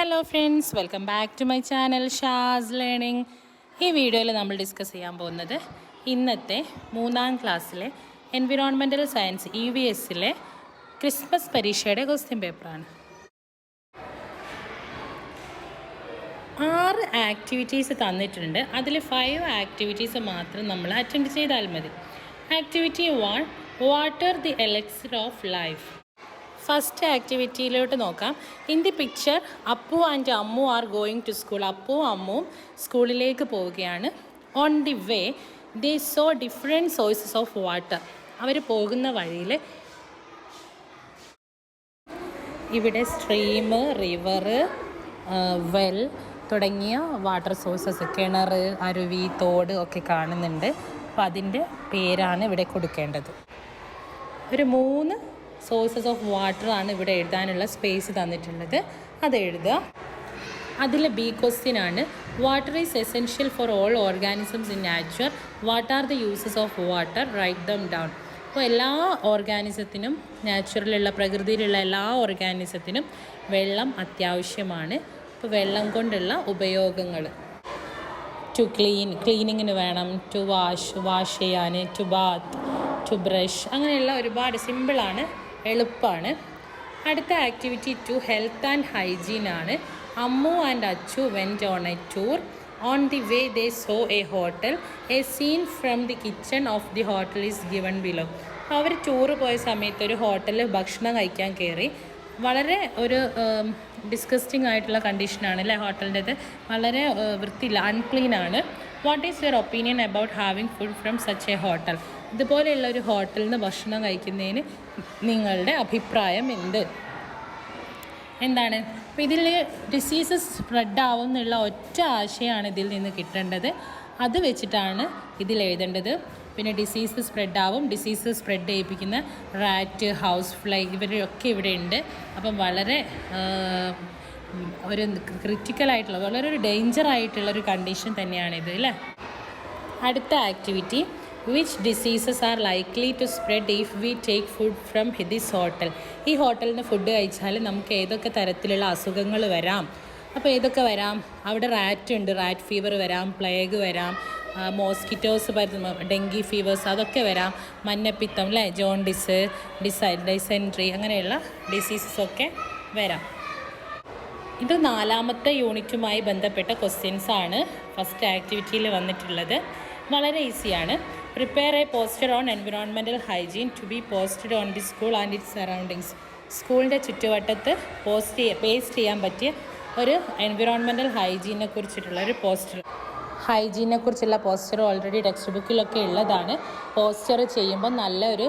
Hello friends, welcome back to my channel Shaz learning. ഈ വീഡിയോയിൽ നമ്മൾ ഡിസ്കസ് ചെയ്യാൻ പോകുന്നത് ഇന്നത്തെ 3ാം ക്ലാസ്സിലെ എൻവിറോൺമെൻറ്റൽ സയൻസ് EVSലെ ക്രിസ്മസ് പരീക്ഷയുടെ ക്വസ്റ്റ്യൻ പേപ്പറാണ്. 6 ആക്ടിവിറ്റീസ് തന്നിട്ടുണ്ട്. അതിൽ 5 ആക്ടിവിറ്റീസ് മാത്രം നമ്മൾ അറ്റൻഡ് ചെയ്താൽ മതി. Activity 1, water the elixir of life. First ആക്ടിവിറ്റിയിലോട്ട് നോക്കാം. In the picture Appu and Ammu are going to school. അപ്പുവും അമ്മുവും സ്കൂളിലേക്ക് പോവുകയാണ്. On the way they saw different sources of water. അവർ പോകുന്ന വഴിയിൽ ഇവിടെ സ്ട്രീം, റിവർ, വെൽ തുടങ്ങിയ വാട്ടർ സോഴ്സസ്, കിണർ, അരുവി, തോട് ഒക്കെ കാണുന്നുണ്ട്. അപ്പോൾ അതിൻ്റെ പേരാണ് ഇവിടെ കൊടുക്കേണ്ടത്. ഒരു 3 സോഴ്സസ് ഓഫ് വാട്ടർ ആണ് ഇവിടെ എഴുതാനുള്ള സ്പേസ് തന്നിട്ടുള്ളത്. അത് എഴുതുക. അതിൽ ബി ക്വസ്റ്റ്യൻ ആണ്, water is essential for all organisms in nature. What are the uses of water? Write them down. അപ്പോൾ എല്ലാ ഓർഗാനിസത്തിനും, നാച്ചുറലുള്ള പ്രകൃതിയിലുള്ള എല്ലാ ഓർഗാനിസത്തിനും വെള്ളം അത്യാവശ്യമാണ്. അപ്പോൾ വെള്ളം കൊണ്ടുള്ള ഉപയോഗങ്ങൾ: ടു ക്ലീനിങ്ങിന് വേണം, ടു വാഷ് ചെയ്യാൻ, ടു ബാത്ത്, ടു ബ്രഷ്, അങ്ങനെയുള്ള ഒരുപാട് സിമ്പിളാണ്, എളുപ്പമാണ്. അടുത്ത ആക്ടിവിറ്റി 2, ഹെൽത്ത് ആൻഡ് ഹൈജീൻ ആണ്. Ammu and Achu went on a tour. On the way they saw a hotel. A scene from the kitchen of the hotel is given below. അവർ tour പോയ സമയത്ത് ഒരു ഹോട്ടലിൽ ഭക്ഷണം കഴിക്കാൻ കയറി. വളരെ ഒരു ഡിസ്കസ്റ്റിംഗ് ആയിട്ടുള്ള കണ്ടീഷനാണ് അല്ലേ ഹോട്ടലിൻ്റെത്. വളരെ വൃത്തിയില്ല, അൺക്ലീൻ ആണ്. What is your opinion about having food from such A hotel? ഇതുപോലെയുള്ള ഒരു ഹോട്ടലിൽ നിന്ന് ഭക്ഷണം കഴിക്കുന്നതിന് നിങ്ങളുടെ അഭിപ്രായം എന്താണ്? അപ്പോൾ ഇതിൽ ഡിസീസസ് സ്പ്രെഡ് ആവും എന്നുള്ള ഒറ്റ ആശയമാണ് ഇതിൽ നിന്ന് കിട്ടേണ്ടത്. അത് വെച്ചിട്ടാണ് ഇതിൽ എഴുതേണ്ടത്. പിന്നെ ഡിസീസ് സ്പ്രെഡ് ആവും, ഡിസീസ് സ്പ്രെഡ് ചെയ്യിപ്പിക്കുന്ന റാറ്റ്, ഹൗസ് ഫ്ലൈ, ഇവരൊക്കെ ഇവിടെ ഉണ്ട്. അപ്പം വളരെ ഒരു ക്രിറ്റിക്കലായിട്ടുള്ള, വളരെ ഒരു ഡേഞ്ചർ ആയിട്ടുള്ളൊരു കണ്ടീഷൻ തന്നെയാണിത് അല്ലേ. അടുത്ത activity, which diseases are likely to spread if we take food from this hotel. ഈ ഹോട്ടലിൽ നിന്ന് ഫുഡ് കഴിച്ചാൽ നമുക്ക് ഏതൊക്കെ തരത്തിലുള്ള അസുഖങ്ങൾ വരാം? അപ്പോൾ ഏതൊക്കെ വരാം? അവിടെ റാറ്റ് ഉണ്ട്, റാറ്റ് ഫീവർ വരാം, പ്ലേഗ് വരാം, മോസ്കിറ്റോസ് പരത്തുന്ന ഡെങ്കി ഫീവേഴ്സ് അതൊക്കെ വരാം, മഞ്ഞപ്പിത്തം അല്ലേ, ജോണ്ടിസ്, ഡിസെൻട്രി, അങ്ങനെയുള്ള ഡിസീസസൊക്കെ വരാം. ഇത് 4ാമത്തെ യൂണിറ്റുമായി ബന്ധപ്പെട്ട ക്വസ്റ്റ്യൻസ് ആണ് ഫസ്റ്റ് ആക്ടിവിറ്റിയിൽ വന്നിട്ടുള്ളത്. വളരെ ഈസിയാണ്. Prepare a poster on environmental hygiene to be posted on the school and its surroundings. സ്കൂളിൻ്റെ ചുറ്റുവട്ടത്ത് പേസ്റ്റ് ചെയ്യാൻ പറ്റിയ ഒരു എൻവിറോൺമെൻറ്റൽ ഹൈജീനെ കുറിച്ചിട്ടുള്ള ഒരു പോസ്റ്റർ. ഹൈജീനെ കുറിച്ചുള്ള പോസ്റ്റർ ഓൾറെഡി ടെക്സ്റ്റ് ബുക്കിലൊക്കെ ഉള്ളതാണ്. പോസ്റ്റർ ചെയ്യുമ്പോൾ നല്ലൊരു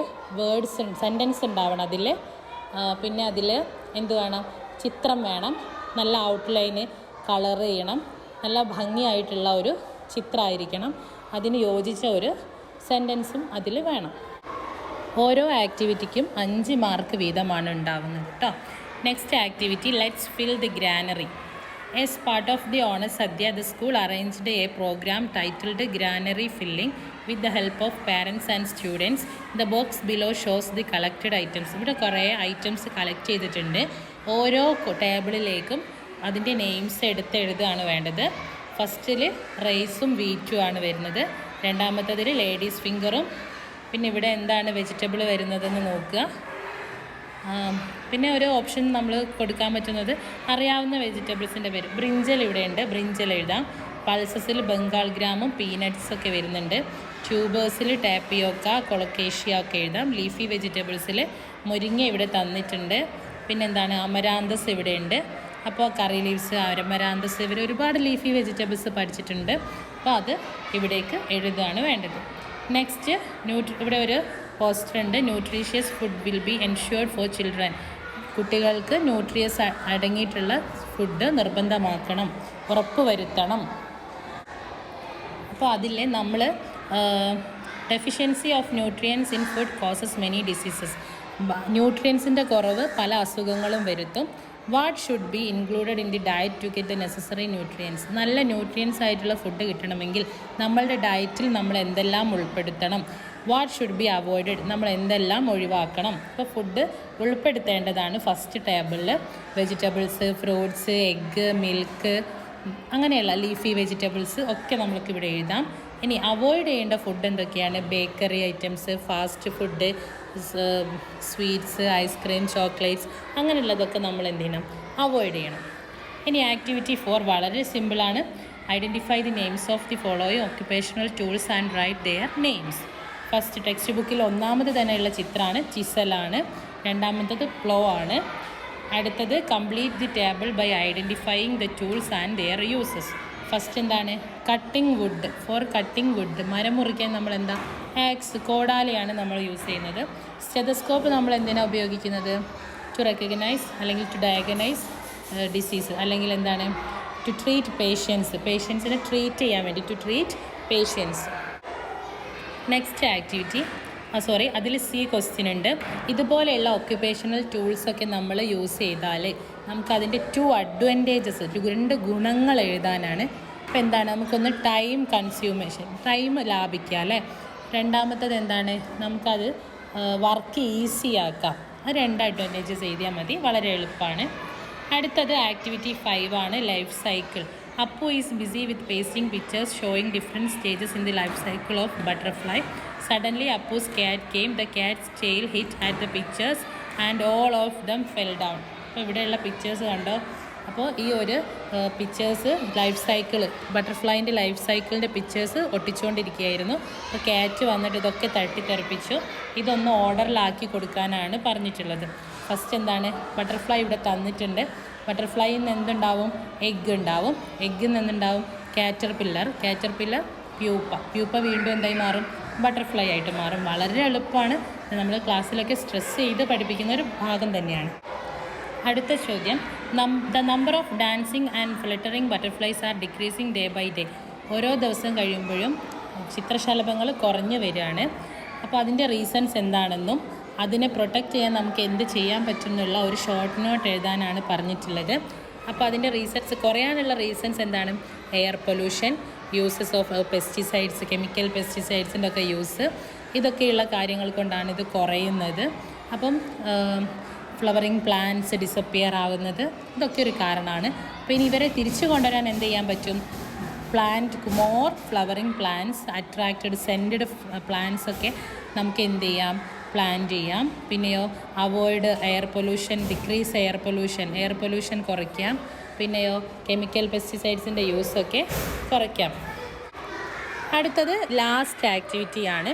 സെൻറ്റൻസ് ഉണ്ടാവണം അതിൽ. പിന്നെ അതിൽ എന്ത് വേണം? ചിത്രം വേണം, നല്ല ഔട്ട്ലൈന് കളർ ചെയ്യണം, നല്ല ഭംഗിയായിട്ടുള്ള ഒരു ചിത്രമായിരിക്കണം, അതിന് യോജിച്ച ഒരു സെൻറ്റൻസും അതിൽ വേണം. ഓരോ ആക്ടിവിറ്റിക്കും 5 മാർക്ക് വീതമാണ് ഉണ്ടാവുന്നത് കേട്ടോ. Next activity, let's fill the granary. As part of the Honor Sadhya, the school arranged a program titled Granary Filling with the help of parents and students. The box below shows the collected items. ഇവിടെ കുറേ items collect ചെയ്തിട്ടുണ്ട്. ഓരോ ടേബിളിലേക്കും അതിൻ്റെ names എഴുതുകയാണ് വേണ്ടത്. ഫസ്റ്റിൽ റൈസും വീറ്റും ആണ് വരുന്നത്. രണ്ടാമത്തതിൽ ലേഡീസ് ഫിംഗറും. പിന്നെ ഇവിടെ എന്താണ് വെജിറ്റബിൾ വരുന്നതെന്ന് നോക്കുക. പിന്നെ ഒരു ഓപ്ഷൻ നമ്മൾ കൊടുക്കാൻ പറ്റുന്നത് അറിയാവുന്ന വെജിറ്റബിൾസിൻ്റെ പേര്. ബ്രിഞ്ചൽ ഇവിടെ ഉണ്ട്, ബ്രിഞ്ചൽ എഴുതാം. പൾസസിൽ ബംഗാൾ ഗ്രാമും പീനട്ട്സ് ഒക്കെ വരുന്നുണ്ട്. ട്യൂബേഴ്സിൽ ടാപ്പിയോക്ക, കൊളക്കേഷ്യ ഒക്കെ എഴുതാം. ലീഫി വെജിറ്റബിൾസിൽ മുരിങ്ങ ഇവിടെ തന്നിട്ടുണ്ട്. പിന്നെന്താണ്, അമരാന്തസ് ഇവിടെ ഉണ്ട്. അപ്പോൾ കറി ലീവ്സ്, അമരാന്തസ്, ഇവർ ഒരുപാട് ലീഫി വെജിറ്റബിൾസ് പഠിച്ചിട്ടുണ്ട്. അപ്പോൾ അത് ഇവിടേക്ക് എഴുതുകയാണ് വേണ്ടത്. നെക്സ്റ്റ് ഇവിടെ ഒരു പോസ്റ്റർ ഉണ്ട്, nutritious food will be ensured for children. കുട്ടികൾക്ക് ന്യൂട്രിയസ് അടങ്ങിയിട്ടുള്ള ഫുഡ് നിർബന്ധമാക്കണം, ഉറപ്പുവരുത്തണം. അപ്പോൾ അതിൽ നമ്മൾ deficiency of nutrients in food causes many diseases. ന്യൂട്രിയൻസിൻ്റെ കുറവ് പല അസുഖങ്ങളും വരുത്തും. What should be included in the diet to get the necessary nutrients. നല്ല ന്യൂട്രിയൻസ് ആയിട്ടുള്ള ഫുഡ് കിട്ടണമെങ്കിൽ നമ്മളുടെ ഡയറ്റിൽ നമ്മൾ എന്തെല്ലാം ഉൾപ്പെടുത്തണം? വാട്ട് ഷുഡ് ബി അവോയ്ഡഡ്, നമ്മൾ എന്തെല്ലാം ഒഴിവാക്കണം. അപ്പോൾ ഫുഡ് ഉൾപ്പെടുത്തേണ്ടതാണ് ഫസ്റ്റ് ടേബിളിൽ. വെജിറ്റബിൾസ്, ഫ്രൂട്ട്സ്, എഗ്ഗ്, മിൽക്ക്, അങ്ങനെയുള്ള ലീഫി വെജിറ്റബിൾസ് ഒക്കെ നമ്മൾക്ക് ഇവിടെ എഴുതാം. ഇനി അവോയ്ഡ് ചെയ്യേണ്ട ഫുഡ് എന്തൊക്കെയാണ്? Bakery items, fast food, sweets, ice cream, chocolates, അങ്ങനെയുള്ളതൊക്കെ നമ്മൾ എന്ത് ചെയ്യണം? അവോയ്ഡ് ചെയ്യണം. ഇനി ആക്ടിവിറ്റി 4 വളരെ സിമ്പിളാണ്. Identify the names of the following occupational tools and write their names. First text ബുക്കിൽ ഒന്നാമത് തന്നെയുള്ള ചിത്രമാണ് ചിസലാണ്. രണ്ടാമത്തത് പ്ലോ ആണ്. അടുത്തത് complete the table by identifying the tools and their uses. First എന്താണ്? Cutting wood. For cutting wood, മരം മുറിക്കാൻ നമ്മൾ എന്താ? ആക്സ്, കോടാലിയാണ് നമ്മൾ യൂസ് ചെയ്യുന്നത്. സ്റ്റെതസ്കോപ്പ് നമ്മൾ എന്തിനാണ് ഉപയോഗിക്കുന്നത്? ടു റെക്കഗ്നൈസ് അല്ലെങ്കിൽ ടു ഡയഗ്നൈസ് ഡിസീസ്, അല്ലെങ്കിൽ എന്താണ്? ടു ട്രീറ്റ് പേഷ്യൻസിനെ ട്രീറ്റ് ചെയ്യാൻ വേണ്ടി, to treat patients. Next activity, അതിൽ സി ക്വസ്റ്റ്യൻ ഉണ്ട്. ഇതുപോലെയുള്ള ഒക്യുപ്പേഷണൽ ടൂൾസൊക്കെ നമ്മൾ യൂസ് ചെയ്താൽ നമുക്കതിൻ്റെ 2 അഡ്വാൻറ്റേജസ്, 2 ഗുണങ്ങൾ എഴുതാനാണ്. അപ്പോൾ എന്താണ്? നമുക്കൊന്ന് ടൈം കൺസ്യൂമേഷൻ, ടൈം ലാഭിക്കുക അല്ലേ. രണ്ടാമത്തത് എന്താണ്? നമുക്കത് വർക്ക് ഈസി ആക്കാം. അത് 2 അഡ്വാൻറ്റേജസ് എഴുതിയാൽ മതി, വളരെ എളുപ്പമാണ്. അടുത്തത് ആക്ടിവിറ്റി 5 ആണ്, life cycle. Appu is busy with pasting pictures showing different stages in the life cycle of butterfly. Suddenly Appu's cat came, the cat's tail hit at the pictures and all of them fell down. അപ്പോൾ ഇവിടെയുള്ള pictures കണ്ടോ? അപ്പോൾ ഈ ഒരു pictures life cycle, ബട്ടർഫ്ലൈൻ്റെ life സൈക്കിളിൻ്റെ pictures ഒട്ടിച്ചുകൊണ്ടിരിക്കുകയായിരുന്നു. അപ്പോൾ ക്യാറ്റ് വന്നിട്ട് ഇതൊക്കെ തട്ടിത്തെറിപ്പിച്ചു. ഇതൊന്ന് ഓർഡറിലാക്കി കൊടുക്കാനാണ് പറഞ്ഞിട്ടുള്ളത്. ഫസ്റ്റ് എന്താണ്? ബട്ടർഫ്ലൈ ഇവിടെ തന്നിട്ടുണ്ട്. ബട്ടർഫ്ലൈയിൽ നിന്ന് എന്തുണ്ടാവും? എഗ്ഗ് ഉണ്ടാവും. എഗ്ഗിൽ നിന്നുണ്ടാവും കാറ്റർപില്ലർ, പ്യൂപ്പ വീണ്ടും എന്തായി മാറും? ബട്ടർഫ്ലൈ ആയിട്ട് മാറും. വളരെ എളുപ്പമാണ്. നമ്മൾ ക്ലാസ്സിലൊക്കെ സ്ട്രെസ് ചെയ്ത് പഠിപ്പിക്കുന്ന ഒരു ഭാഗം തന്നെയാണ്. അടുത്ത ചോദ്യം, the number of dancing and flittering butterflies are decreasing day by day. ഓരോ ദിവസം കഴിയുമ്പോഴും ചിത്രശലഭങ്ങൾ കുറഞ്ഞു വരികയാണ്. അപ്പോൾ അതിൻ്റെ റീസൺസ് എന്താണെന്നും അതിനെ പ്രൊട്ടക്റ്റ് ചെയ്യാൻ നമുക്ക് എന്ത് ചെയ്യാൻ പറ്റും എന്നുള്ള ഒരു ഷോർട്ട് നോട്ട് എഴുതാനാണ് പറഞ്ഞിട്ടുള്ളത്. അപ്പോൾ അതിൻ്റെ കുറയാനുള്ള റീസൺസ് എന്താണ്? Air pollution, uses of pesticides, chemical പെസ്റ്റിസൈഡ്സിൻ്റെ ഒക്കെ യൂസ്, ഇതൊക്കെയുള്ള കാര്യങ്ങൾ കൊണ്ടാണ് ഇത് കുറയുന്നത്. അപ്പം ഫ്ലവറിങ് പ്ലാന്റ്സ് ഡിസപ്പിയർ ആവുന്നത്, ഇതൊക്കെ ഒരു കാരണമാണ്. അപ്പോൾ ഇനി ഇവരെ തിരിച്ചു കൊണ്ടുവരാൻ എന്ത് ചെയ്യാൻ പറ്റും? More flowering plants, attracted scented plants ഒക്കെ നമുക്ക് എന്ത് ചെയ്യാം? പ്ലാന്റ് ചെയ്യാം. പിന്നെയോ avoid air pollution, decrease air pollution കുറയ്ക്കാം. പിന്നെയോ കെമിക്കൽ പെസ്റ്റിസൈഡ്സിൻ്റെ യൂസൊക്കെ കുറയ്ക്കാം. അടുത്തത് ലാസ്റ്റ് ആക്ടിവിറ്റിയാണ്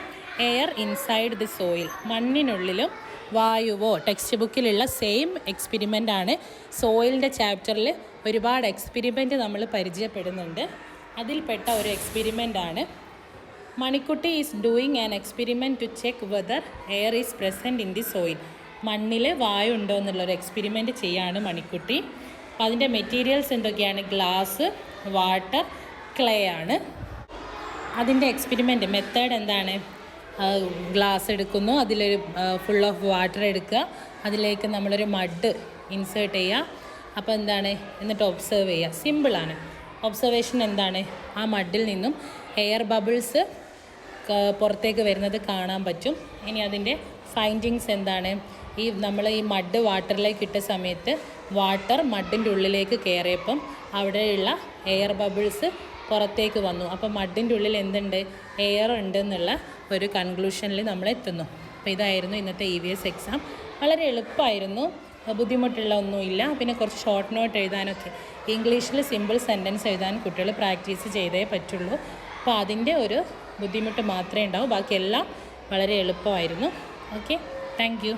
എയർ ഇൻസൈഡ് ദി സോയിൽ. മണ്ണിനുള്ളിലും വായുവോ, ടെക്സ്റ്റ് ബുക്കിലുള്ള സെയിം എക്സ്പെരിമെൻ്റ് ആണ്. സോയിലിൻ്റെ ചാപ്റ്ററിൽ ഒരുപാട് എക്സ്പെരിമെൻറ്റ് നമ്മൾ പരിചയപ്പെടുന്നുണ്ട്. അതിൽപ്പെട്ട ഒരു എക്സ്പെരിമെൻ്റ് ആണ്. Manikutty is doing an experiment to check whether air is present in the soil. മണ്ണിൽ വായു ഉണ്ടോ എന്നുള്ളൊരു എക്സ്പെരിമെൻറ്റ് ചെയ്യാണ് മണിക്കുട്ടി. അപ്പോൾ അതിൻ്റെ മെറ്റീരിയൽസ് എന്തൊക്കെയാണ്? ഗ്ലാസ്, വാട്ടർ, ക്ലേ ആണ്. അതിൻ്റെ എക്സ്പെരിമെൻറ്റ് മെത്തേഡ് എന്താണ്? ഗ്ലാസ് എടുക്കുന്നു, അതിലൊരു ഫുൾ ഓഫ് വാട്ടർ എടുക്കുക, അതിലേക്ക് നമ്മളൊരു മഡ് ഇൻസേർട്ട് ചെയ്യുക. അപ്പോൾ എന്താണ്? എന്നിട്ട് ഒബ്സർവ് ചെയ്യുക. സിമ്പിളാണ്. ഒബ്സർവേഷൻ എന്താണ്? ആ മഡിൽ നിന്നും എയർ ബബിൾസ് പുറത്തേക്ക് വരുന്നത് കാണാൻ പറ്റും. ഇനി അതിൻ്റെ ഫൈൻഡിങ്സ് എന്താണ്? നമ്മൾ ഈ മഡ് വാട്ടറിലേക്ക് ഇട്ട സമയത്ത് വാട്ടർ മഡിൻ്റെ ഉള്ളിലേക്ക് കയറിയപ്പം അവിടെയുള്ള എയർ ബബിൾസ് പുറത്തേക്ക് വന്നു. അപ്പോൾ മഡിൻ്റെ ഉള്ളിൽ എന്തുണ്ട്? എയർ ഉണ്ട് എന്നുള്ള ഒരു കൺക്ലൂഷനിൽ നമ്മൾ എത്തുന്നു. അപ്പോൾ ഇതായിരുന്നു ഇന്നത്തെ EVS എക്സാം. വളരെ എളുപ്പമായിരുന്നു, ബുദ്ധിമുട്ടുള്ള ഒന്നുമില്ല. പിന്നെ കുറച്ച് ഷോർട്ട് നോട്ട് എഴുതാനൊക്കെ, ഇംഗ്ലീഷിൽ സിമ്പിൾ സെൻറ്റൻസ് എഴുതാൻ കുട്ടികൾ പ്രാക്ടീസ് ചെയ്തേ പറ്റുള്ളൂ. അപ്പോൾ അതിൻ്റെ ഒരു ബുദ്ധിമുട്ട് മാത്രമേ ഉണ്ടാവൂ, ബാക്കിയെല്ലാം വളരെ എളുപ്പമായിരുന്നു. Okay, thank you.